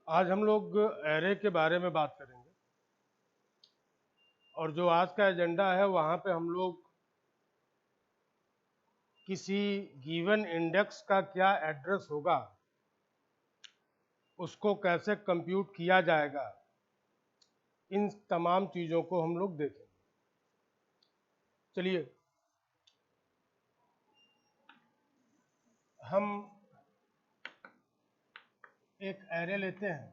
आज हम लोग एरे के बारे में बात करेंगे और जो आज का एजेंडा है वहाँ पे हम लोग किसी गिवन इंडेक्स का क्या एड्रेस होगा, उसको कैसे कंप्यूट किया जाएगा, इन तमाम चीज़ों को हम लोग देखेंगे। चलिए हम एक एरे लेते हैं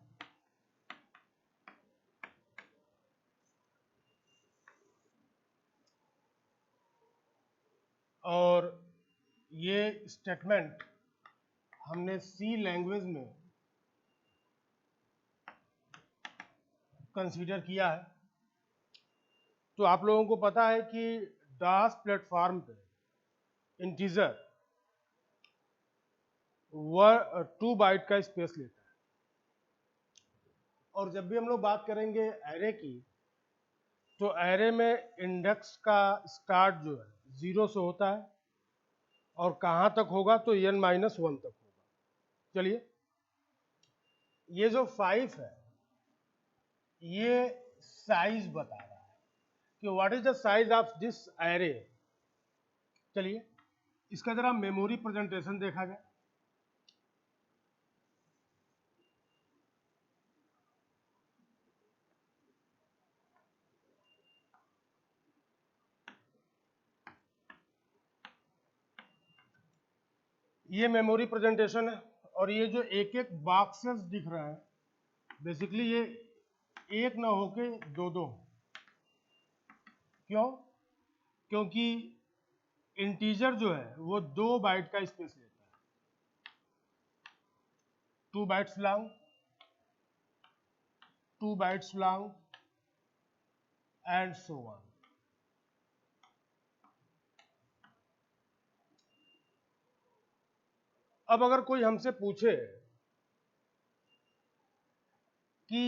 और ये स्टेटमेंट हमने सी लैंग्वेज में कंसीडर किया है। तो आप लोगों को पता है कि डास प्लेटफॉर्म पे इंटीजर 2 बाइट का स्पेस लेता है और जब भी हम लोग बात करेंगे एरे की, तो एरे में इंडेक्स का स्टार्ट जो है 0 से होता है और कहाँ तक होगा तो n-1 तक होगा। चलिए ये जो 5 है ये साइज बता रहा है कि what is the size of this array. चलिए इसका जरा मेमोरी प्रेजेंटेशन देखा जाए। ये मेमोरी प्रेजेंटेशन है और ये जो एक एक बॉक्सेस दिख रहा है, बेसिकली ये एक ना होके दो दो। क्यों? क्योंकि इंटीजर जो है वो 2 बाइट का स्पेस लेता है, 2 bytes long, 2 bytes long and so on. अब अगर कोई हमसे पूछे कि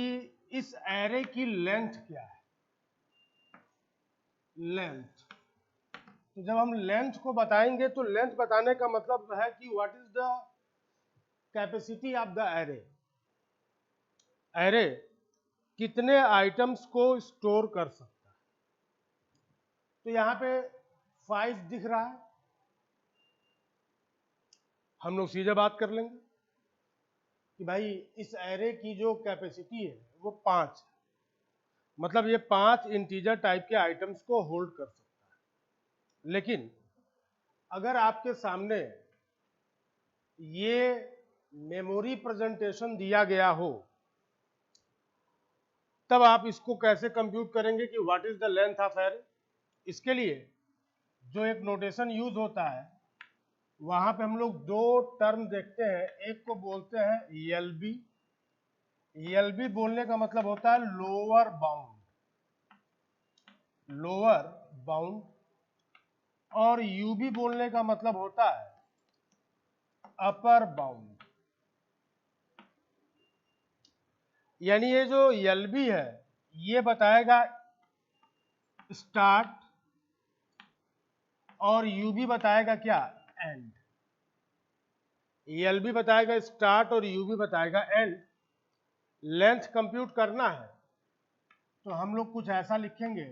इस एरे की लेंथ क्या है, लेंथ, तो जब हम लेंथ को बताएंगे तो लेंथ बताने का मतलब है कि what is the capacity of the array. Array कितने आइटम्स को स्टोर कर सकता है। तो यहां पे 5 दिख रहा है, हम लोग सीधे बात कर लेंगे कि भाई इस एरे की जो कैपेसिटी है वो 5 है, मतलब ये 5 इंटीजर टाइप के आइटम्स को होल्ड कर सकता है। लेकिन अगर आपके सामने ये मेमोरी प्रेजेंटेशन दिया गया हो, तब आप इसको कैसे कंप्यूट करेंगे कि what is the length of array. इसके लिए जो एक नोटेशन यूज होता है, वहां पे हम लोग 2 टर्म देखते हैं। एक को बोलते हैं एलबी। एलबी बोलने का मतलब होता है लोअर बाउंड, लोअर बाउंड, और यूबी बोलने का मतलब होता है अपर बाउंड। यानी ये जो एलबी है ये बताएगा स्टार्ट और यूबी बताएगा क्या, एंड। एलबी बताएगा स्टार्ट और यूबी बताएगा एंड। लेंथ कंप्यूट करना है तो हम लोग कुछ ऐसा लिखेंगे,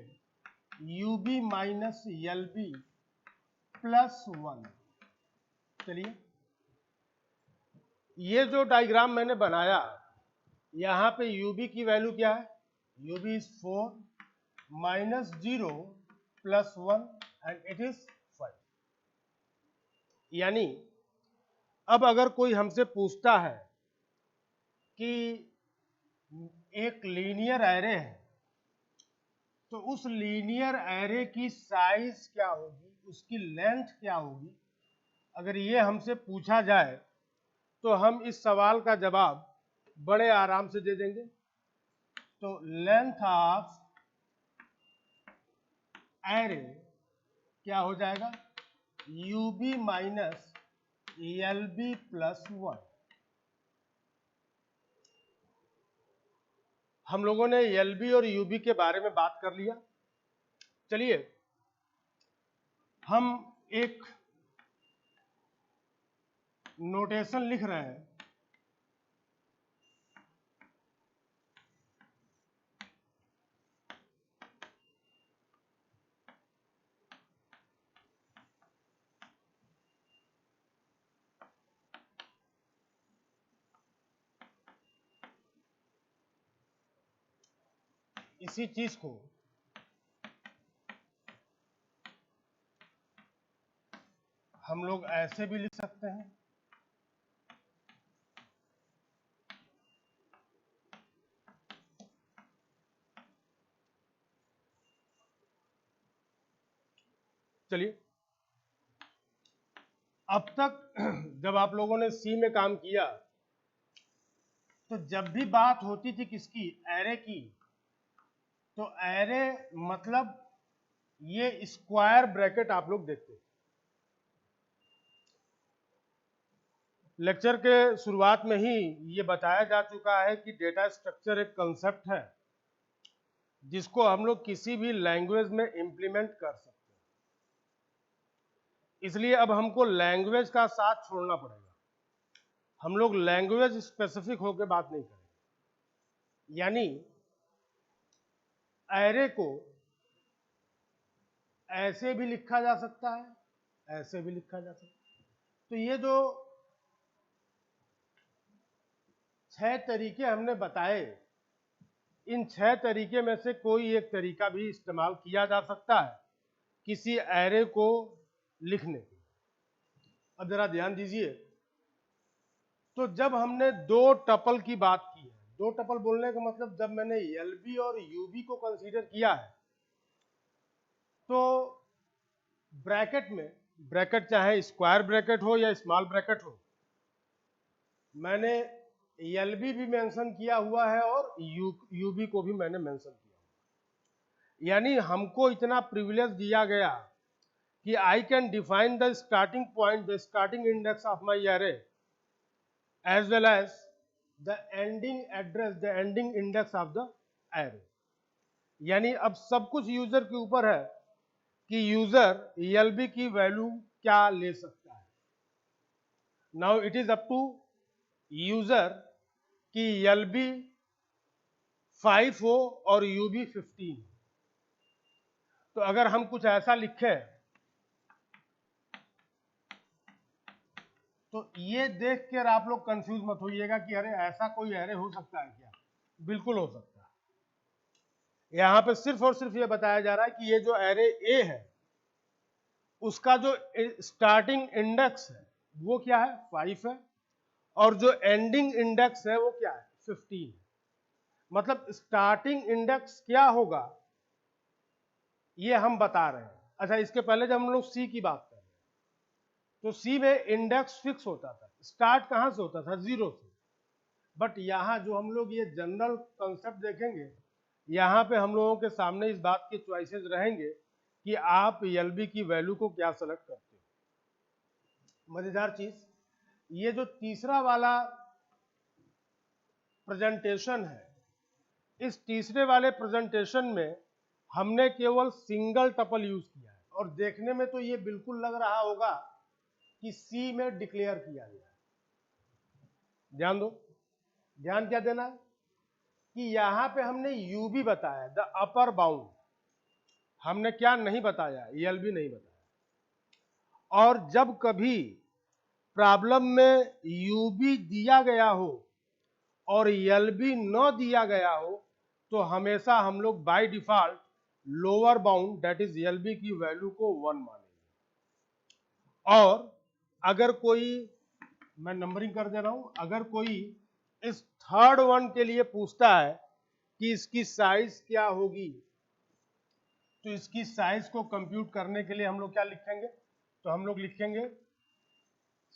यूबी माइनस एलबी प्लस 1। चलिए ये जो डायग्राम मैंने बनाया, यहां पे यूबी की वैल्यू क्या है, UB is 4 minus 0 plus 1 and it is 5। यानी अब अगर कोई हमसे पूछता है कि एक लीनियर एरे है तो उस लीनियर एरे की साइज क्या होगी, उसकी लेंथ क्या होगी, अगर ये हमसे पूछा जाए तो हम इस सवाल का जवाब बड़े आराम से दे देंगे। तो लेंथ ऑफ एरे क्या हो जाएगा, यूबी माइनस एलबी प्लस 1। हम लोगों ने एलबी और यूबी के बारे में बात कर लिया। चलिए हम एक नोटेशन लिख रहे हैं इसी चीज को हम लोग ऐसे भी लिख सकते हैं, चलिए अब तक जब आप लोगों ने सी में काम किया तो जब भी बात होती थी किसकी, एरे की, तो एरे मतलब ये स्क्वायर ब्रैकेट आप लोग देखते थे। लेक्चर के शुरुआत में ही ये बताया जा चुका है कि डेटा स्ट्रक्चर एक कंसेप्ट है जिसको हम लोग किसी भी लैंग्वेज में इंप्लीमेंट कर सकते हैं। इसलिए अब हमको लैंग्वेज का साथ छोड़ना पड़ेगा, हम लोग लैंग्वेज स्पेसिफिक होकर बात नहीं करेंगे। यानी एरे को ऐसे भी लिखा जा सकता है, ऐसे भी लिखा जा सकता है। तो ये जो 6 तरीके हमने बताए, इन 6 तरीके में से कोई एक तरीका भी इस्तेमाल किया जा सकता है किसी एरे को लिखने के। अब जरा ध्यान दीजिए, तो जब हमने दो टपल की बात की है, दो टपल बोलने का मतलब जब मैंने एलबी और यूबी को कंसीडर किया है, तो ब्रैकेट में, ब्रैकेट चाहे स्क्वायर ब्रैकेट हो या स्मॉल ब्रैकेट हो, मैंने एलबी भी मेंशन किया हुआ है और यूबी को भी मैंने मेंशन किया हुआ। यानी हमको इतना प्रिविलेज दिया गया कि I can define the starting point, the starting index of my array as well as the ending address, the ending index of the array। यानी अब सब कुछ यूजर के ऊपर है कि यूजर एलबी की वैल्यू क्या ले सकता है। Now it is up to user कि एलबी 5 हो और यूबी 15। तो अगर हम कुछ ऐसा लिखें तो ये देख कर आप लोग कंफ्यूज मत होइएगा कि अरे ऐसा कोई एरे हो सकता है क्या। बिल्कुल हो सकता है। यहां पे सिर्फ और सिर्फ ये बताया जा रहा है कि ये जो एरे ए है उसका जो स्टार्टिंग इंडेक्स है वो क्या है, 5 है, और जो एंडिंग इंडेक्स है वो क्या है, 15 है। मतलब स्टार्टिंग इंडेक्स क्या होगा ये हम बता रहे हैं। अच्छा, इसके पहले जब हम लोग सी की बात कर रहे हैं तो सी में इंडेक्स फिक्स होता था, स्टार्ट कहां से होता था, 0 से। बट यहां जो हम लोग ये जनरल कंसेप्ट देखेंगे, यहां पे हम लोगों के सामने इस बात के चॉइसेस रहेंगे कि आप एलबी की वैल्यू को क्या सेलेक्ट करते हो। मजेदार चीज, ये जो तीसरा वाला प्रेजेंटेशन है, इस तीसरे वाले प्रेजेंटेशन में हमने केवल सिंगल टपल यूज किया है और देखने में तो ये बिल्कुल लग रहा होगा कि सी में डिक्लेयर किया गया है। ध्यान दो, ध्यान क्या देना है कि यहां पे हमने यू भी बताया, द अपर बाउंड। हमने क्या नहीं बताया, एलबी नहीं बताया। और जब कभी प्रॉब्लम में यूबी दिया गया हो और एलबी न दिया गया हो तो हमेशा हम लोग by default lower bound that is LB की वैल्यू को 1 मानेंगे। और अगर कोई, मैं नंबरिंग कर दे रहा हूं, अगर कोई इस थर्ड वन के लिए पूछता है कि इसकी साइज क्या होगी, तो इसकी साइज को कंप्यूट करने के लिए हम लोग क्या लिखेंगे, तो हम लोग लिखेंगे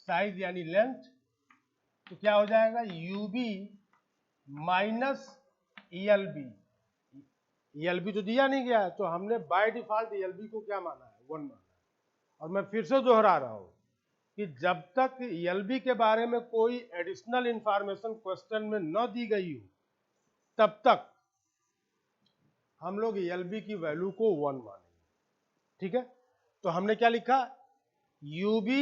साइज यानी लेंथ। तो क्या हो जाएगा, यूबी माइनस एलबी। एलबी तो दिया नहीं गया है तो हमने बाय डिफॉल्ट एलबी को क्या माना है, 1 माना है। और मैं फिर से दोहरा रहा हूं कि जब तक एलबी के बारे में कोई एडिशनल इंफॉर्मेशन क्वेश्चन में न दी गई हो तब तक हम लोग एलबी की वैल्यू को 1 मानेंगे। ठीक है, तो हमने क्या लिखा, UB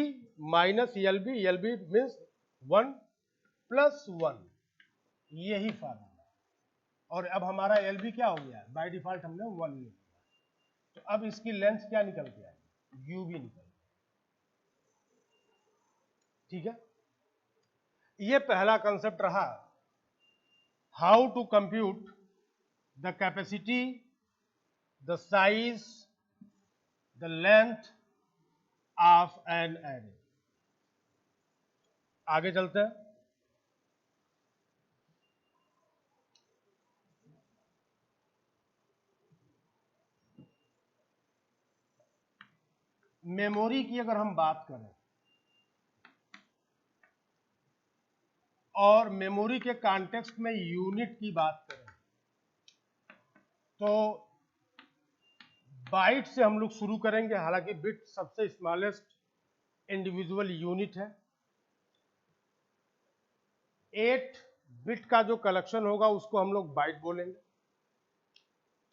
minus LB, LB means 1 plus 1, यही फार्मूला। और अब हमारा एलबी क्या हो गया, बाय डिफॉल्ट हमने 1 ले लिया। तो अब इसकी लेंथ क्या निकल के आएगी, यूबी निकल के। ठीक है, ये पहला कंसेप्ट रहा, how to compute the capacity, the size, the length of an array. आगे चलते हैं। मेमोरी की अगर हम बात करें और मेमोरी के कॉन्टेक्स्ट में यूनिट की बात करें तो बाइट से हम लोग शुरू करेंगे, हालांकि बिट सबसे स्मॉलेस्ट इंडिविजुअल यूनिट है। 8 बिट का जो कलेक्शन होगा उसको हम लोग बाइट बोलेंगे।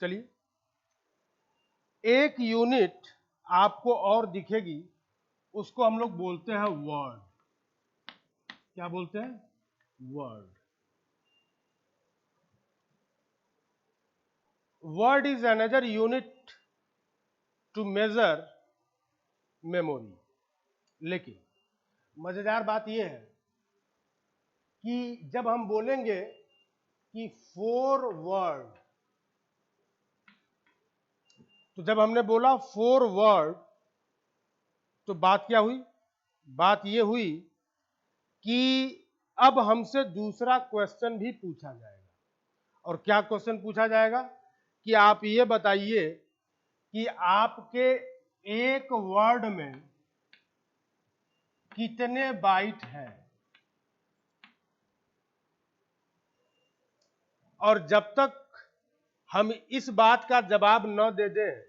चलिए, एक यूनिट आपको और दिखेगी, उसको हम लोग बोलते हैं वर्ड। क्या बोलते हैं? Word. Word is another unit to measure memory. लेकिन मजेदार बात यह है कि जब हम बोलेंगे कि 4 वर्ड, तो जब हमने बोला 4 वर्ड तो बात क्या हुई? बात यह हुई कि अब हमसे दूसरा क्वेश्चन भी पूछा जाएगा। और क्या क्वेश्चन पूछा जाएगा कि आप ये बताइए कि आपके एक वर्ड में कितने बाइट हैं। और जब तक हम इस बात का जवाब न दे दें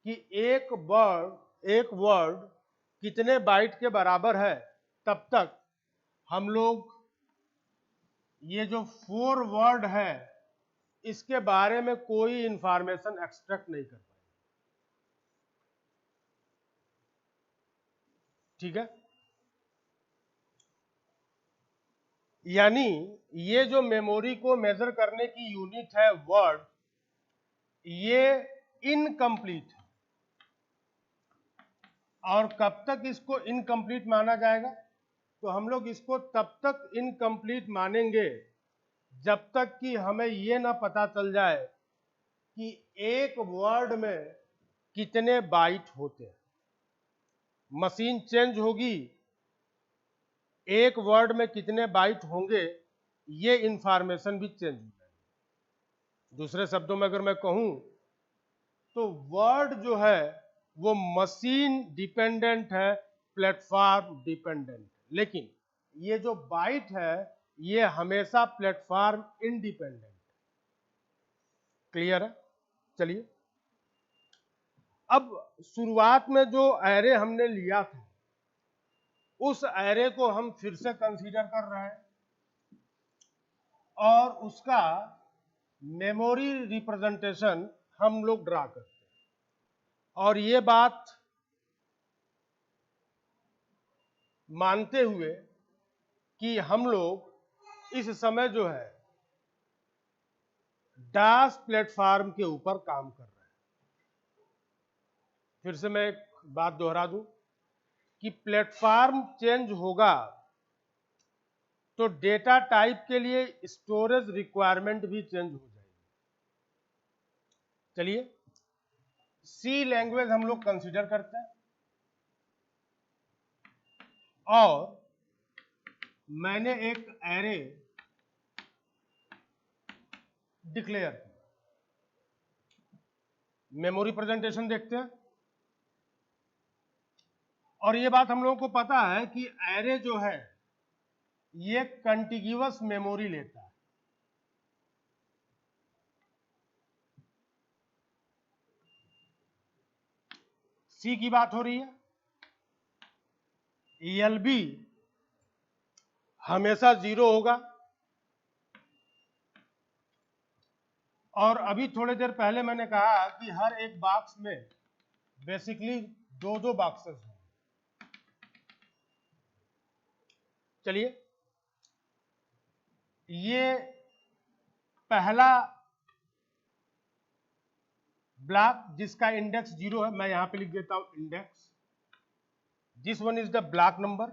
कि एक वर्ड कितने बाइट के बराबर है, तब तक हम लोग ये जो 4 वर्ड है इसके बारे में कोई इंफॉर्मेशन एक्सट्रैक्ट नहीं कर पाएंगे। ठीक है? यानी ये जो मेमोरी को मेजर करने की यूनिट है वर्ड, ये इनकम्प्लीट है। और कब तक इसको इनकम्प्लीट माना जाएगा? तो हम लोग इसको तब तक इनकम्प्लीट मानेंगे जब तक कि हमें ये ना पता चल जाए कि एक वर्ड में कितने बाइट होते हैं। मशीन चेंज होगी, एक वर्ड में कितने बाइट होंगे, ये इंफॉर्मेशन भी चेंज हो जाएगी। दूसरे शब्दों में अगर मैं कहूं तो वर्ड जो है वो मशीन डिपेंडेंट है, प्लेटफॉर्म डिपेंडेंट। लेकिन ये जो बाइट है ये हमेशा प्लेटफॉर्म इंडिपेंडेंट। क्लियर है? चलिए, अब शुरुआत में जो एरे हमने लिया था उस एरे को हम फिर से कंसीडर कर रहे हैं और उसका मेमोरी रिप्रेजेंटेशन हम लोग ड्रा करते हैं। और ये बात मानते हुए कि हम लोग इस समय जो है डास प्लेटफॉर्म के ऊपर काम कर रहे हैं। फिर से मैं एक बात दोहरा दूं कि प्लेटफॉर्म चेंज होगा तो डेटा टाइप के लिए स्टोरेज रिक्वायरमेंट भी चेंज हो जाएगी। चलिए, सी लैंग्वेज हम लोग कंसीडर करते हैं और मैंने एक एरे डिक्लेयर किया। मेमोरी प्रेजेंटेशन देखते हैं। और ये बात हम लोगों को पता है कि एरे जो है ये कंटिग्यूअस मेमोरी लेता है। सी की बात हो रही है। ELB हमेशा 0 होगा। और अभी थोड़ी देर पहले मैंने कहा कि हर एक बॉक्स में बेसिकली 2-2 बॉक्सेस हैं। चलिए, ये पहला ब्लॉक जिसका इंडेक्स 0 है, मैं यहां पे लिख देता हूं index. This one is the block number.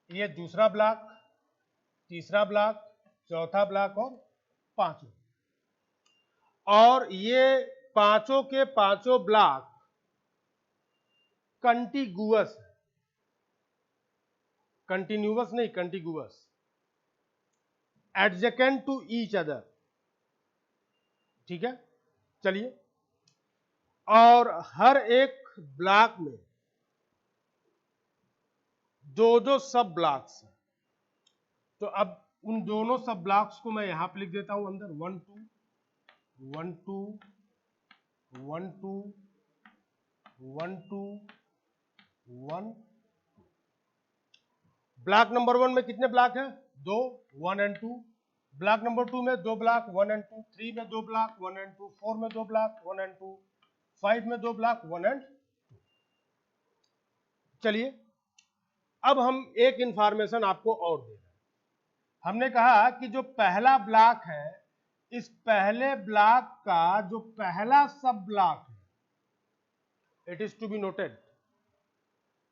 ये दूसरा ब्लॉक, तीसरा ब्लॉक, चौथा ब्लॉक और पांचों, और ये पांचों के पांचों ब्लॉक कंटिगुअस है, कंटिन्यूअस नहीं, कंटिगुअस, एडजेकेंट टू ईच अदर। ठीक है, चलिए, और हर एक ब्लॉक में दो दो सब ब्लॉक्स हैं। तो अब उन दोनों सब ब्लॉक्स को मैं यहां पे लिख देता हूं अंदर, 1 2 1 2 1 2 1 2 1। ब्लॉक नंबर 1 में कितने ब्लॉक हैं? 2, 1 एंड 2। ब्लॉक नंबर 2 में 2 ब्लॉक, 1 एंड 2। 3 में 2 ब्लॉक, 1 एंड 2। 4 में 2 ब्लॉक, 1 एंड 2। 5 में 2 ब्लॉक, 1 एंड 2। चलिए, अब हम एक इंफॉर्मेशन आपको और दे रहे हैं। हमने कहा कि जो पहला ब्लॉक है, इस पहले ब्लॉक का जो पहला सब ब्लॉक है, it is to be noted.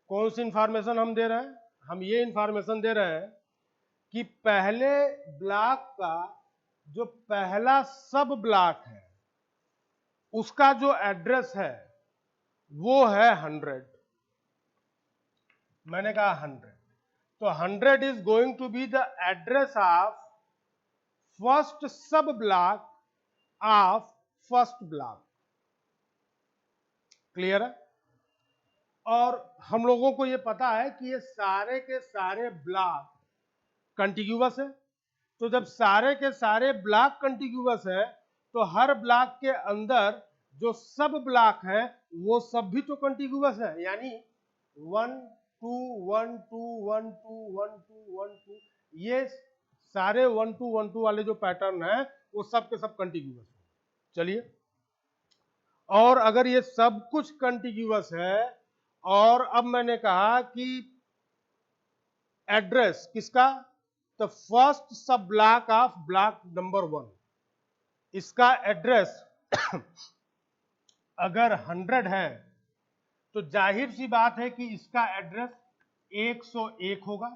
कौन सी इंफॉर्मेशन हम दे रहे हैं? हम ये इंफॉर्मेशन दे रहे हैं कि पहले ब्लॉक का जो पहला सब ब्लॉक है, उसका जो एड्रेस है वो है 100। मैंने कहा 100, तो 100 is going to be the address of first sub block of first block. Clear है? और हम लोगों को ये पता है कि ये सारे के सारे ब्लॉक कंटिग्यूअस है। तो जब सारे के सारे ब्लॉक कंटिग्यूअस है, तो हर ब्लॉक के अंदर जो सब ब्लॉक है वो सब भी तो कंटिग्यूअस है, यानी 1 2 1 2 1 2 1 2 1 2, ये सारे 1 2 1 2 वाले जो पैटर्न है वो सब के सब कंटिग्यूअस है। चलिए, और अगर ये सब कुछ कंटिग्यूअस है, और अब मैंने कहा कि एड्रेस किसका, the first sub block of block number 1, इसका एड्रेस अगर 100 है, तो जाहिर सी बात है कि इसका एड्रेस 101 होगा।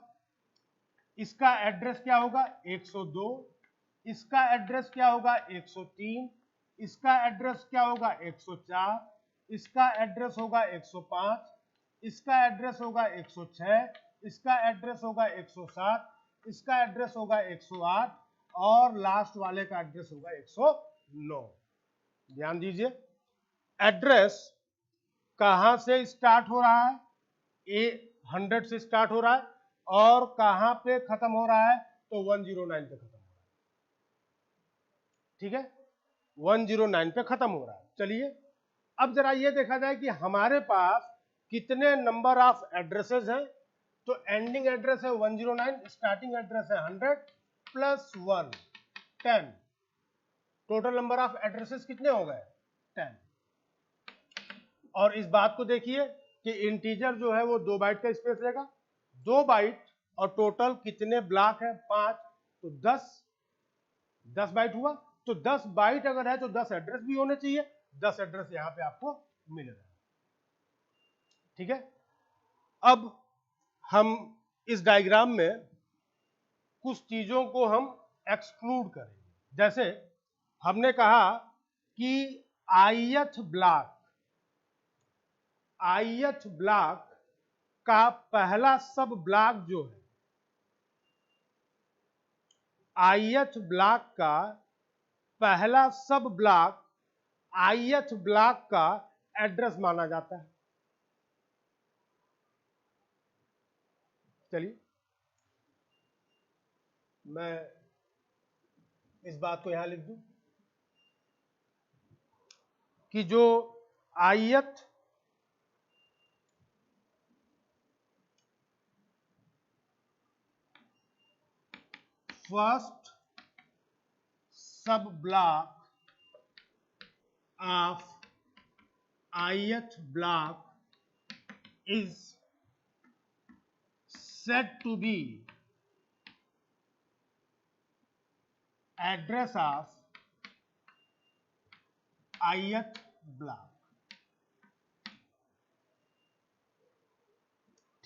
इसका एड्रेस क्या होगा? 102। इसका एड्रेस क्या होगा? 103। इसका एड्रेस क्या होगा? 104। इसका एड्रेस होगा 105। इसका एड्रेस होगा 106। इसका एड्रेस होगा 107। इसका एड्रेस होगा 108, और लास्ट वाले का एड्रेस होगा 109। ध्यान दीजिए, एड्रेस कहां से स्टार्ट हो रहा है? 100 से स्टार्ट हो रहा है, और कहां पे खत्म हो रहा है? तो 109 पे खत्म हो रहा है। ठीक है, 109 पे खत्म हो रहा है। चलिए, अब जरा ये देखा जाए कि हमारे पास कितने नंबर ऑफ एड्रेसेस हैं। तो एंडिंग एड्रेस है 109, स्टार्टिंग एड्रेस है 100 plus 1 10। Total number of addresses कितने हो गए? 10। और इस बात को देखिए कि इंटीजर जो है वो 2 बाइट का स्पेस लेगा, 2 बाइट, और टोटल कितने ब्लॉक है? 5, तो 10 बाइट हुआ। तो 10 बाइट अगर है तो 10 एड्रेस भी होने चाहिए। 10 एड्रेस यहां पे आपको मिलेगा। ठीक है, अब हम इस डायग्राम में कुछ चीजों को हम एक्सक्लूड करेंगे। जैसे हमने कहा कि ith ब्लॉक का पहला सब ब्लॉक जो है, ith ब्लॉक का पहला सब ब्लॉक ith ब्लॉक का एड्रेस माना जाता है। चलिए, मैं इस बात को यहां लिख दूं कि जो ith first sub block of ith block is said to be address of ith block।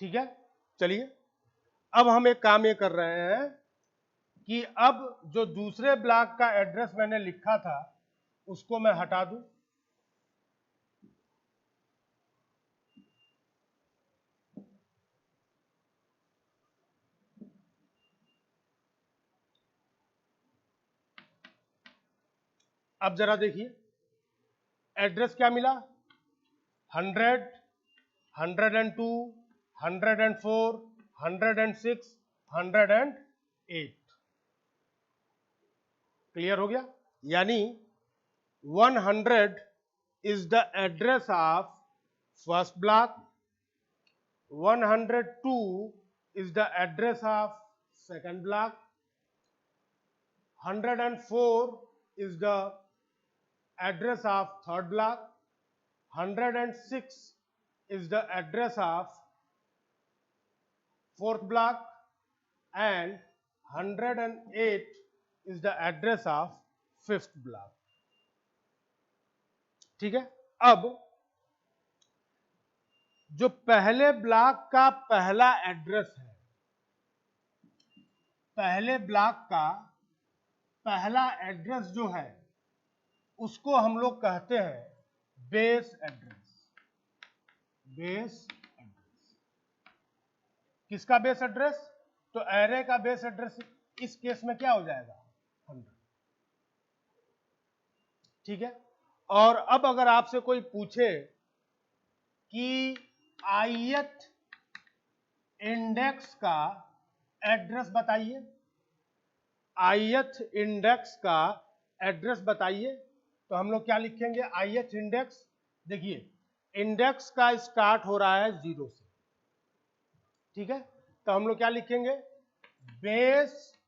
ठीक है, चलिए, अब हम एक काम ये कर रहे हैं कि अब जो दूसरे ब्लॉक का एड्रेस मैंने लिखा था उसको मैं हटा दूं। अब जरा देखिए एड्रेस क्या मिला, 100, 102, 104, 106, 108। क्लियर हो गया? यानी 100 is the address of first block, 102 is the address of second block, 104 is the address of third block, 106 is the address of fourth block, and 108 is the address of fifth block. ठीक है? अब जो पहले block का पहला address है, पहले block का पहला एड्रेस जो है उसको हम लोग कहते हैं बेस एड्रेस। बेस एड्रेस किसका बेस एड्रेस? तो एरे का बेस एड्रेस इस केस में क्या हो जाएगा? 100। ठीक है? और अब अगर आपसे कोई पूछे कि ith इंडेक्स का एड्रेस बताइए, ith इंडेक्स का एड्रेस बताइए, तो हम लोग क्या लिखेंगे? ith इंडेक्स, देखिए इंडेक्स का स्टार्ट हो रहा है 0 से, ठीक है? तो हम लोग क्या लिखेंगे? Base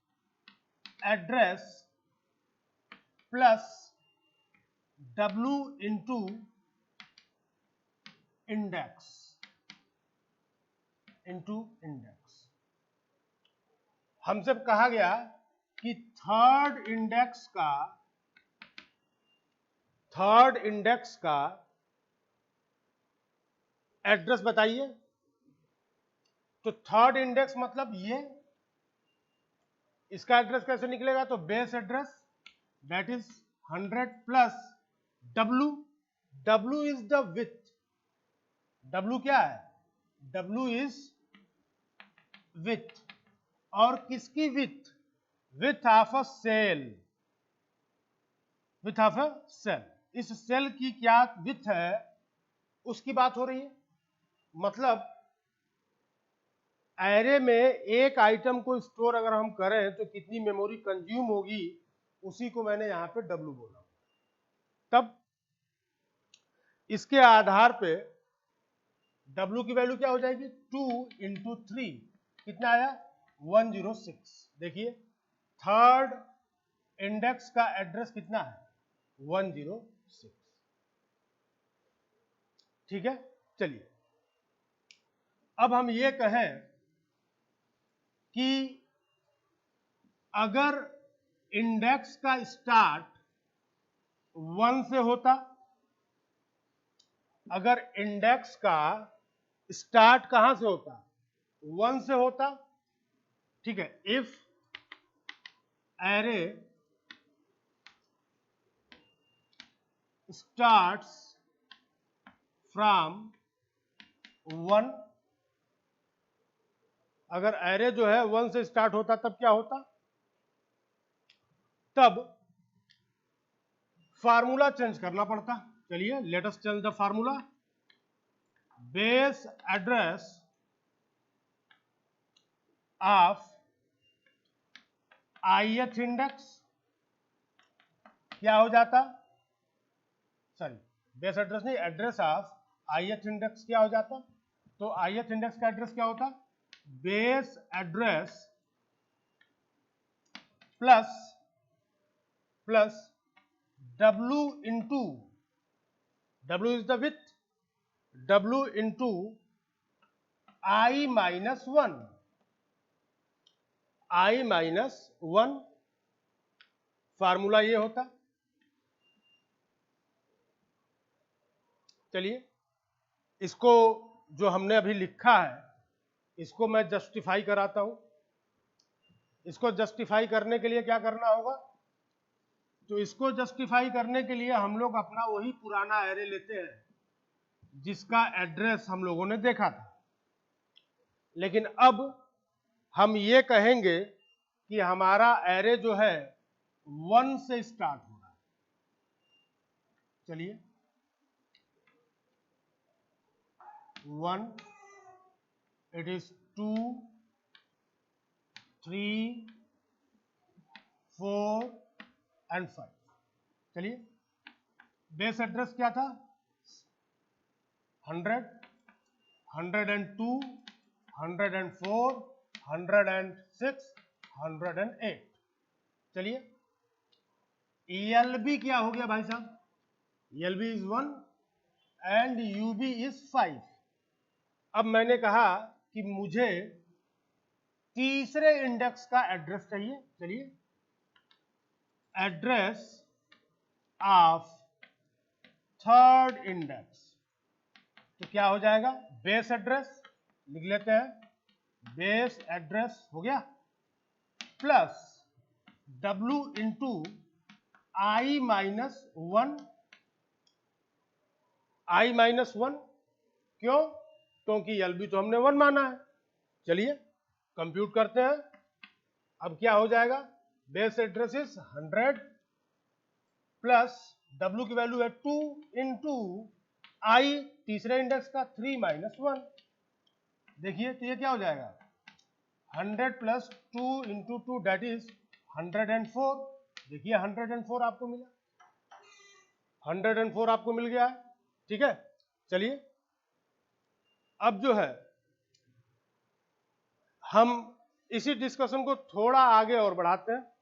address plus W into index, हमसे कहा गया कि थर्ड इंडेक्स का एड्रेस बताइए। तो थर्ड इंडेक्स मतलब ये, इसका एड्रेस कैसे निकलेगा? तो base address that is 100 plus W, W is the width, W क्या है? W इज विथ, और किसकी width? Width of a cell, width of a cell. इस सेल की क्या विथ है उसकी बात हो रही है। मतलब एरे में एक आइटम को स्टोर अगर हम करें तो कितनी मेमोरी कंज्यूम होगी, उसी को मैंने यहां पे W बोला। तब इसके आधार पे W की वैल्यू क्या हो जाएगी? 2 इंटू 3 कितना आया? 106। देखिए थर्ड इंडेक्स का एड्रेस कितना है? 106। ठीक है? चलिए अब हम ये कहें कि अगर इंडेक्स का स्टार्ट 1 से होता, अगर इंडेक्स का स्टार्ट कहां से होता? 1 से होता, ठीक है? इफ एरे स्टार्ट्स फ्रॉम 1, अगर एरे जो है 1 से स्टार्ट होता तब क्या होता? तब फार्मूला चेंज करना पड़ता। चलिए let us change the formula. Base address of ith index क्या हो जाता? सॉरी, बेस एड्रेस नहीं, एड्रेस ऑफ ith इंडेक्स क्या हो जाता? तो ith इंडेक्स का एड्रेस क्या होता? Base address plus W into, W is the width, W into I minus 1, I minus 1, formula ये होता। चलिए इसको जो हमने अभी लिखा है इसको मैं जस्टिफाई कराता हूं। इसको जस्टिफाई करने के लिए क्या करना होगा? तो इसको जस्टिफाई करने के लिए हम लोग अपना वही पुराना एरे लेते हैं जिसका एड्रेस हम लोगों ने देखा था, लेकिन अब हम ये कहेंगे कि हमारा एरे जो है 1 से स्टार्ट हो रहा है। चलिए 1, इट इज 2, 3, 4 एंड 5। चलिए बेस एड्रेस क्या था? 100, 102, 104, 106, 108। चलिए ELB क्या हो गया भाई साहब? ELB is 1 and UB is 5। अब मैंने कहा कि मुझे तीसरे इंडेक्स का एड्रेस चाहिए। चलिए एड्रेस ऑफ थर्ड इंडेक्स, तो क्या हो जाएगा? बेस एड्रेस लिख लेते हैं, बेस एड्रेस हो गया plus W into I minus 1, I minus 1। क्यों? क्योंकि LB तो हमने 1 माना है। चलिए कंप्यूट करते हैं। अब क्या हो जाएगा? Base address is 100 plus W की वैल्यू है 2 इंटू I तीसरे इंडेक्स का 3 माइनस 1। देखिए तो ये क्या हो जाएगा? 100 प्लस 2 इंटू 2 दैट इज 104। देखिए 104 आपको मिला, 104 आपको मिल गया है। ठीक है, चलिए अब जो है हम इसी डिस्कशन को थोड़ा आगे और बढ़ाते हैं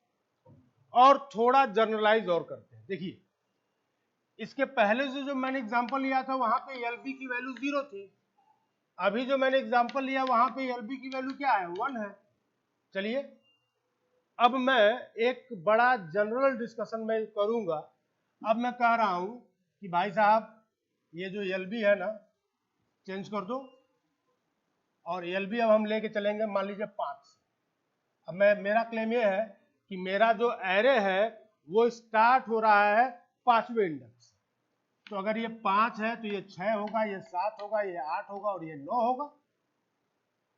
और थोड़ा जनरलाइज और करते हैं। देखिए इसके पहले से जो मैंने एग्जांपल लिया था वहां पे LB की वैल्यू 0 थी, अभी जो मैंने एग्जांपल लिया वहां पे LB की वैल्यू क्या है? 1 है। चलिए अब मैं एक बड़ा जनरल डिस्कशन में करूंगा। अब मैं कह रहा हूं कि भाई साहब ये जो LB है ना चेंज कर दो, और LB अब हम लेके चलेंगे मान लीजिए 5। अब मेरा क्लेम ये है कि मेरा जो एरे है वो स्टार्ट हो रहा है 5वें इंडेक्स। तो अगर ये 5 है तो ये 6 होगा, ये 7 होगा, ये 8 होगा और ये 9 होगा।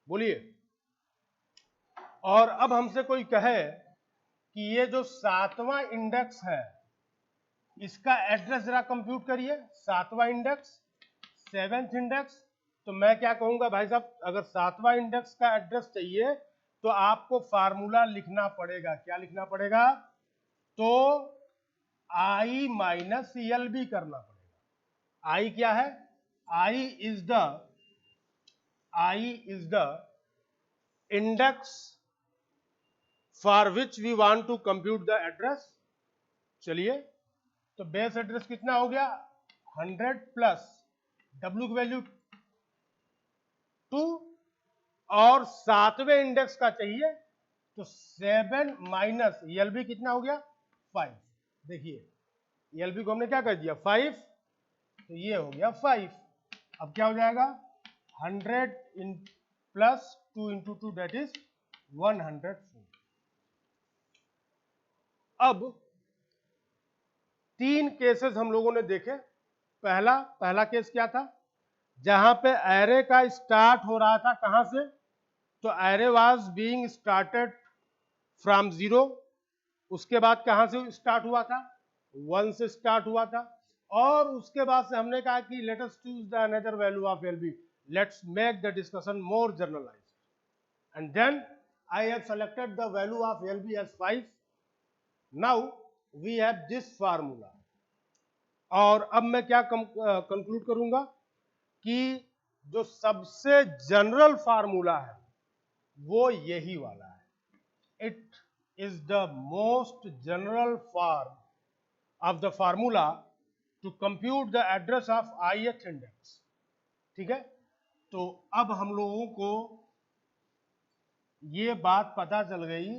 बोलिए। और अब हमसे कोई कहे कि ये जो 7वां इंडेक्स है इसका एड्रेस जरा कंप्यूट करिए। 7वां इंडेक्स, 7th इंडेक्स, तो मैं क्या कहूंगा भाई साहब, अगर 7वां इंडेक्स का एड्रेस चाहिए तो आपको फार्मूला लिखना पड़ेगा। क्या लिखना पड़ेगा? तो I माइनस LB करना पड़ेगा। I क्या है? I is the index for which we want to compute the address. चलिए तो बेस एड्रेस कितना हो गया? 100 प्लस W की वैल्यू 2 और 7वें इंडेक्स का चाहिए तो 7 माइनस LB कितना हो गया? 5। देखिए LB को हमने क्या कर दिया? 5, तो ये हो गया 5। अब क्या हो जाएगा? 100 in plus 2 into 2 that is 104। अब 3 केसेस हम लोगों ने देखे। पहला केस क्या था? जहां पे एरे का स्टार्ट हो रहा था कहां से? तो array was being started from 0। उसके बाद कहां से स्टार्ट हुआ था? 1 से स्टार्ट हुआ था। और उसके बाद से हमने कहा कि let us choose the another value of LB, let's make the discussion more generalized, and then I have selected the value of LB as 5. Now we have this formula. और अब मैं क्या कंक्लूड करूंगा कि जो सबसे जनरल फार्मूला है वो यही वाला है। It is the most general form of the formula to compute the address of ith index. ठीक है, तो अब हम लोगों को ये बात पता चल गई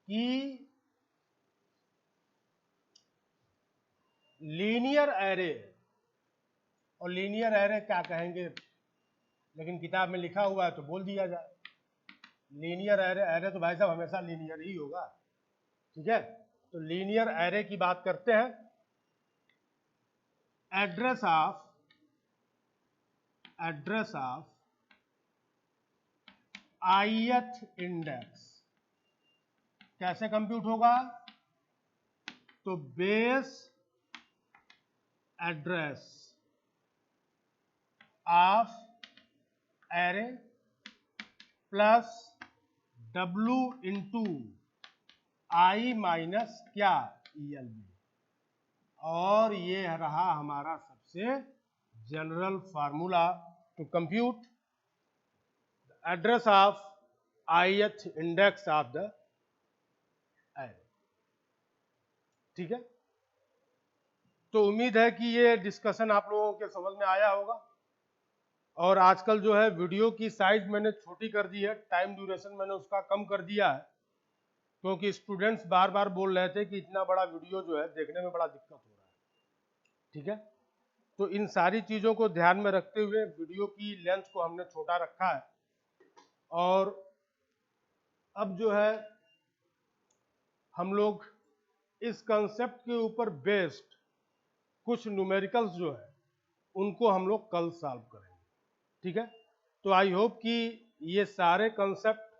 कि लीनियर एरे, और लीनियर एरे क्या कहेंगे लेकिन किताब में लिखा हुआ है तो बोल दिया जाए। लीनियर एरे, एरे तो भाई साहब हमेशा लीनियर ही होगा, ठीक है। तो लीनियर एरे की बात करते हैं। एड्रेस ऑफ ith इंडेक्स कैसे कंप्यूट होगा? तो base address of array plus W into i minus क्या ELB, और ये रहा हमारा सबसे general formula to compute address of ith index of the array, ठीक है। तो उम्मीद है कि ये डिस्कशन आप लोगों के समझ में आया होगा। और आजकल जो है वीडियो की साइज मैंने छोटी कर दी है, टाइम ड्यूरेशन मैंने उसका कम कर दिया है, क्योंकि स्टूडेंट्स बार बार बोल रहे थे कि इतना बड़ा वीडियो जो है देखने में बड़ा दिक्कत हो रहा है, ठीक है। तो इन सारी चीज़ों को ध्यान में रखते हुए वीडियो की लेंथ को हमने छोटा रखा है। और अब जो है हम लोग इस कंसेप्ट के ऊपर बेस्ड कुछ न्यूमेरिकल्स जो है उनको हम लोग कल सॉल्व करेंगे, ठीक है। तो आई होप कि ये सारे कंसेप्ट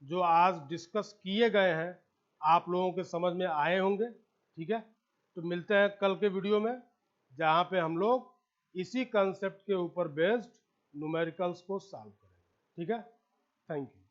जो आज डिस्कस किए गए हैं आप लोगों के समझ में आए होंगे, ठीक है। तो मिलते हैं कल के वीडियो में, जहाँ पे हम लोग इसी कंसेप्ट के ऊपर बेस्ड न्यूमेरिकल्स को सॉल्व करेंगे, ठीक है। Thank you.